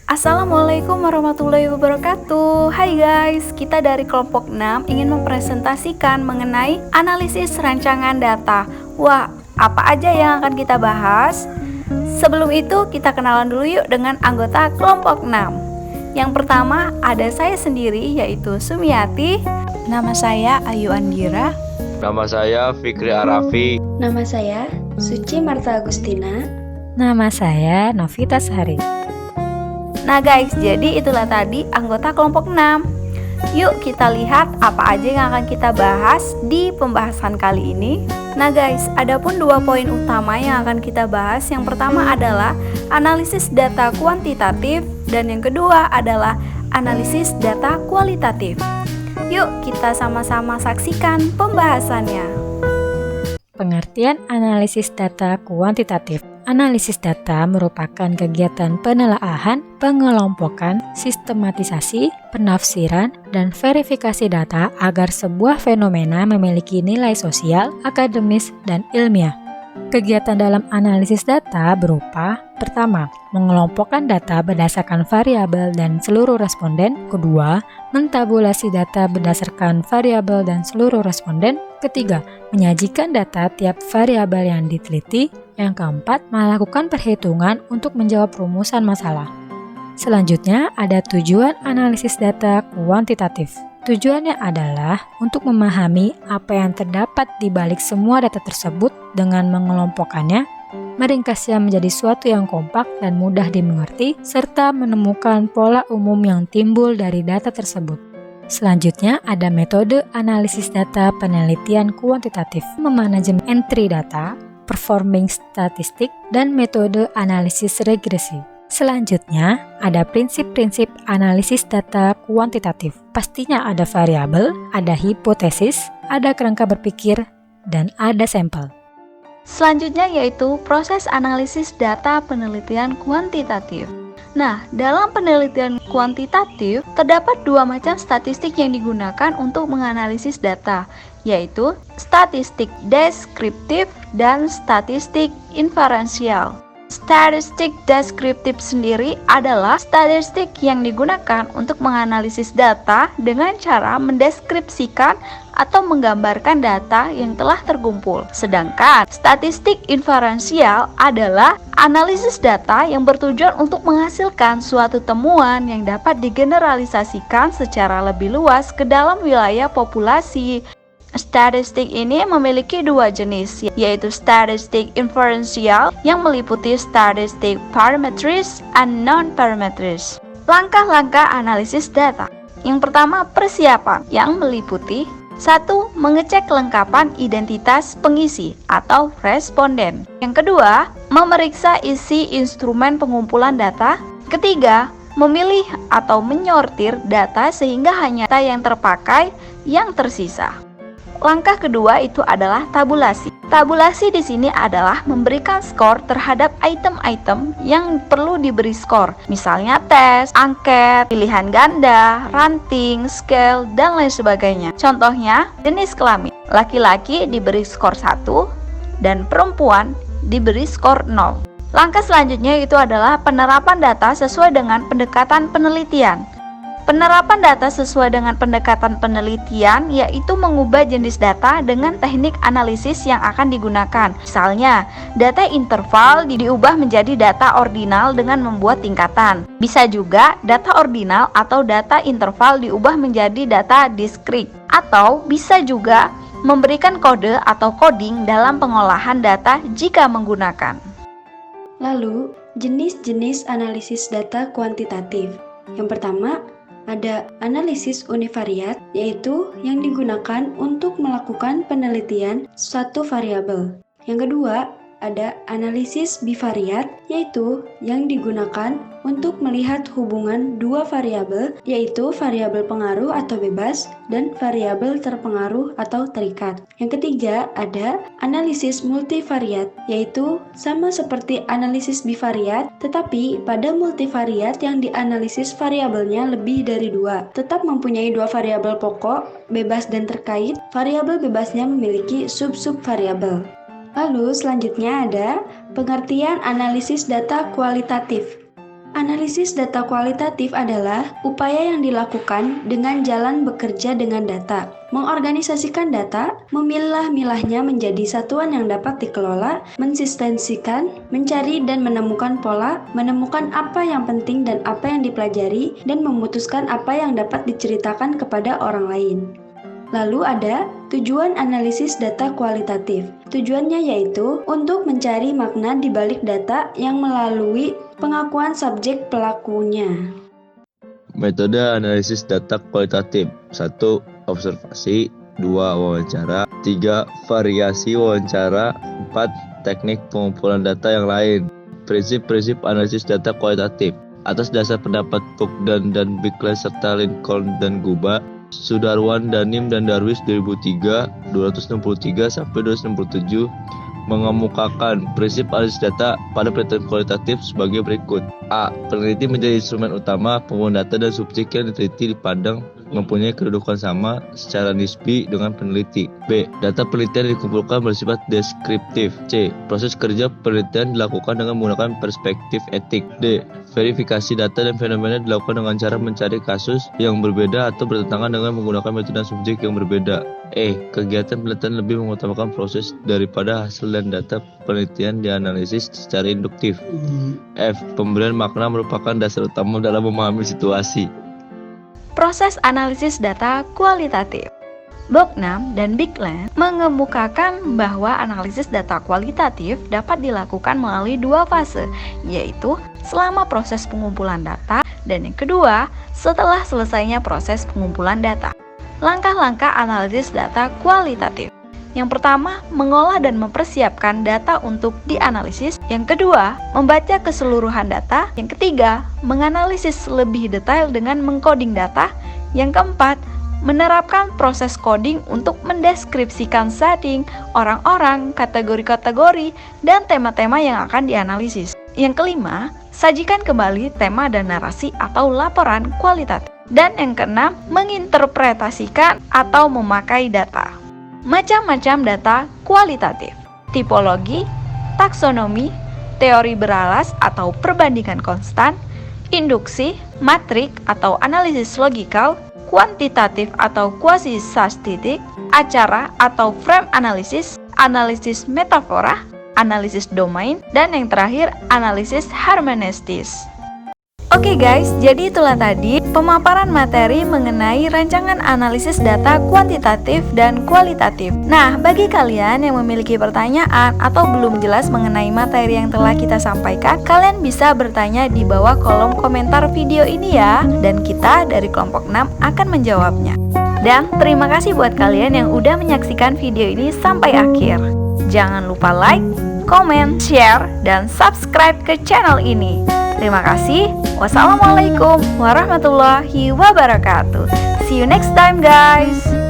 Assalamualaikum warahmatullahi wabarakatuh. Hai guys, kita dari kelompok 6 ingin mempresentasikan mengenai analisis rancangan data. Wah, apa aja yang akan kita bahas? Sebelum itu, kita kenalan dulu yuk dengan anggota kelompok 6. Yang pertama, ada saya sendiri yaitu Sumiati. Nama saya Ayu Andira. Nama saya Fikri Arafi. Nama saya Suci Marta Agustina. Nama saya Novita Sari. Nah guys, jadi itulah tadi anggota kelompok 6. Yuk kita lihat apa aja yang akan kita bahas di pembahasan kali ini. Nah guys, ada pun 2 poin utama yang akan kita bahas. Yang pertama adalah analisis data kuantitatif dan yang kedua adalah analisis data kualitatif. Yuk kita sama-sama saksikan pembahasannya. Pengertian analisis data kuantitatif. Analisis data merupakan kegiatan penelaahan, pengelompokan, sistematisasi, penafsiran, dan verifikasi data agar sebuah fenomena memiliki nilai sosial, akademis, dan ilmiah. Kegiatan dalam analisis data berupa: pertama, mengelompokkan data berdasarkan variabel dan seluruh responden; kedua, mentabulasi data berdasarkan variabel dan seluruh responden; ketiga, menyajikan data tiap variabel yang diteliti; yang keempat, melakukan perhitungan untuk menjawab rumusan masalah. Selanjutnya, ada tujuan analisis data kuantitatif. Tujuannya adalah untuk memahami apa yang terdapat di balik semua data tersebut dengan mengelompokkannya, meringkasnya menjadi suatu yang kompak dan mudah dimengerti, serta menemukan pola umum yang timbul dari data tersebut. Selanjutnya, ada metode analisis data penelitian kuantitatif, memanajemen entry data, performing statistik, dan metode analisis regresi. Selanjutnya, ada prinsip-prinsip analisis data kuantitatif. Pastinya ada variabel, ada hipotesis, ada kerangka berpikir, dan ada sampel. Selanjutnya yaitu proses analisis data penelitian kuantitatif. Nah, dalam penelitian kuantitatif, terdapat 2 macam statistik yang digunakan untuk menganalisis data, yaitu statistik deskriptif dan statistik inferensial. Statistik deskriptif sendiri adalah statistik yang digunakan untuk menganalisis data dengan cara mendeskripsikan atau menggambarkan data yang telah terkumpul. Sedangkan statistik inferensial adalah analisis data yang bertujuan untuk menghasilkan suatu temuan yang dapat digeneralisasikan secara lebih luas ke dalam wilayah populasi. Statistik ini memiliki 2 jenis, yaitu statistik inferensial yang meliputi statistik parametris dan non-parametris. Langkah-langkah analisis data. Yang pertama, persiapan yang meliputi 1. Mengecek kelengkapan identitas pengisi atau responden. Yang kedua, memeriksa isi instrumen pengumpulan data. Ketiga, memilih atau menyortir data sehingga hanya data yang terpakai yang tersisa. Langkah kedua itu adalah tabulasi. Tabulasi di sini adalah memberikan skor terhadap item-item yang perlu diberi skor. Misalnya tes, angket, pilihan ganda, ranting, scale, dan lain sebagainya. Contohnya, jenis kelamin. Laki-laki diberi skor 1 dan perempuan diberi skor 0. Langkah selanjutnya itu adalah penerapan data sesuai dengan pendekatan penelitian. Penerapan data sesuai dengan pendekatan penelitian yaitu mengubah jenis data dengan teknik analisis yang akan digunakan. Misalnya, data interval diubah menjadi data ordinal dengan membuat tingkatan. Bisa juga data ordinal atau data interval diubah menjadi data diskrit. Atau bisa juga memberikan kode atau coding dalam pengolahan data jika menggunakan. Lalu, jenis-jenis analisis data kuantitatif. Yang pertama, ada analisis univariat, yaitu yang digunakan untuk melakukan penelitian suatu variabel. Yang kedua, ada analisis bivariat, yaitu yang digunakan untuk melihat hubungan 2 variabel, yaitu variabel pengaruh atau bebas dan variabel terpengaruh atau terikat. Yang ketiga, ada analisis multivariat, yaitu sama seperti analisis bivariat, tetapi pada multivariat yang dianalisis variabelnya lebih dari 2, tetap mempunyai 2 variabel pokok, bebas dan terkait. Variabel bebasnya memiliki sub-sub variabel. Lalu selanjutnya ada pengertian analisis data kualitatif. Analisis data kualitatif adalah upaya yang dilakukan dengan jalan bekerja dengan data, mengorganisasikan data, memilah-milahnya menjadi satuan yang dapat dikelola, mensistensikan, mencari dan menemukan pola, menemukan apa yang penting dan apa yang dipelajari, dan memutuskan apa yang dapat diceritakan kepada orang lain. Lalu ada tujuan analisis data kualitatif. Tujuannya yaitu untuk mencari makna di balik data yang melalui pengakuan subjek pelakunya. Metode analisis data kualitatif: 1. Observasi, 2. Wawancara, 3. Variasi wawancara, 4. Teknik pengumpulan data yang lain. Prinsip-prinsip analisis data kualitatif. Atas dasar pendapat Bogdan dan Bickley serta Lincoln dan Guba, Sudarwan, Danim, dan Darwis 2003, 263-267 mengemukakan prinsip analisis data pada penelitian kualitatif sebagai berikut. A. Peneliti menjadi instrumen utama. Pengguna data dan subjek yang diteliti dipandang mempunyai kedudukan sama secara nisbi dengan peneliti. B. Data penelitian dikumpulkan bersifat deskriptif. C. Proses kerja penelitian dilakukan dengan menggunakan perspektif etik. D. Verifikasi data dan fenomena dilakukan dengan cara mencari kasus yang berbeda atau bertentangan dengan menggunakan metode dan subjek yang berbeda. E. Kegiatan penelitian lebih mengutamakan proses daripada hasil dan data penelitian dianalisis secara induktif. F. Pemberian makna merupakan dasar utama dalam memahami situasi. Proses analisis data kualitatif. Bognam dan Bickley mengemukakan bahwa analisis data kualitatif dapat dilakukan melalui dua fase, yaitu selama proses pengumpulan data dan yang kedua, setelah selesainya proses pengumpulan data. Langkah-langkah analisis data kualitatif. Yang pertama, mengolah dan mempersiapkan data untuk dianalisis. Yang kedua, membaca keseluruhan data. Yang ketiga, menganalisis lebih detail dengan mengcoding data. Yang keempat, menerapkan proses coding untuk mendeskripsikan setting, orang-orang, kategori-kategori, dan tema-tema yang akan dianalisis. Yang kelima, sajikan kembali tema dan narasi atau laporan kualitatif. Dan yang keenam, menginterpretasikan atau memakai data. Macam-macam data kualitatif, tipologi, taksonomi, teori beralas atau perbandingan konstan, induksi, matrik atau analisis logikal, kuantitatif atau quasi-statistik, acara atau frame analisis, analisis metafora, analisis domain, dan yang terakhir analisis hermeneutis. Oke guys, jadi itulah tadi pemaparan materi mengenai rancangan analisis data kuantitatif dan kualitatif. Nah, bagi kalian yang memiliki pertanyaan atau belum jelas mengenai materi yang telah kita sampaikan, kalian bisa bertanya di bawah kolom komentar video ini ya, dan kita dari kelompok 6 akan menjawabnya. Dan terima kasih buat kalian yang udah menyaksikan video ini sampai akhir. Jangan lupa like, komen, share, dan subscribe ke channel ini. Terima kasih. Wassalamualaikum warahmatullahi wabarakatuh. See you next time guys.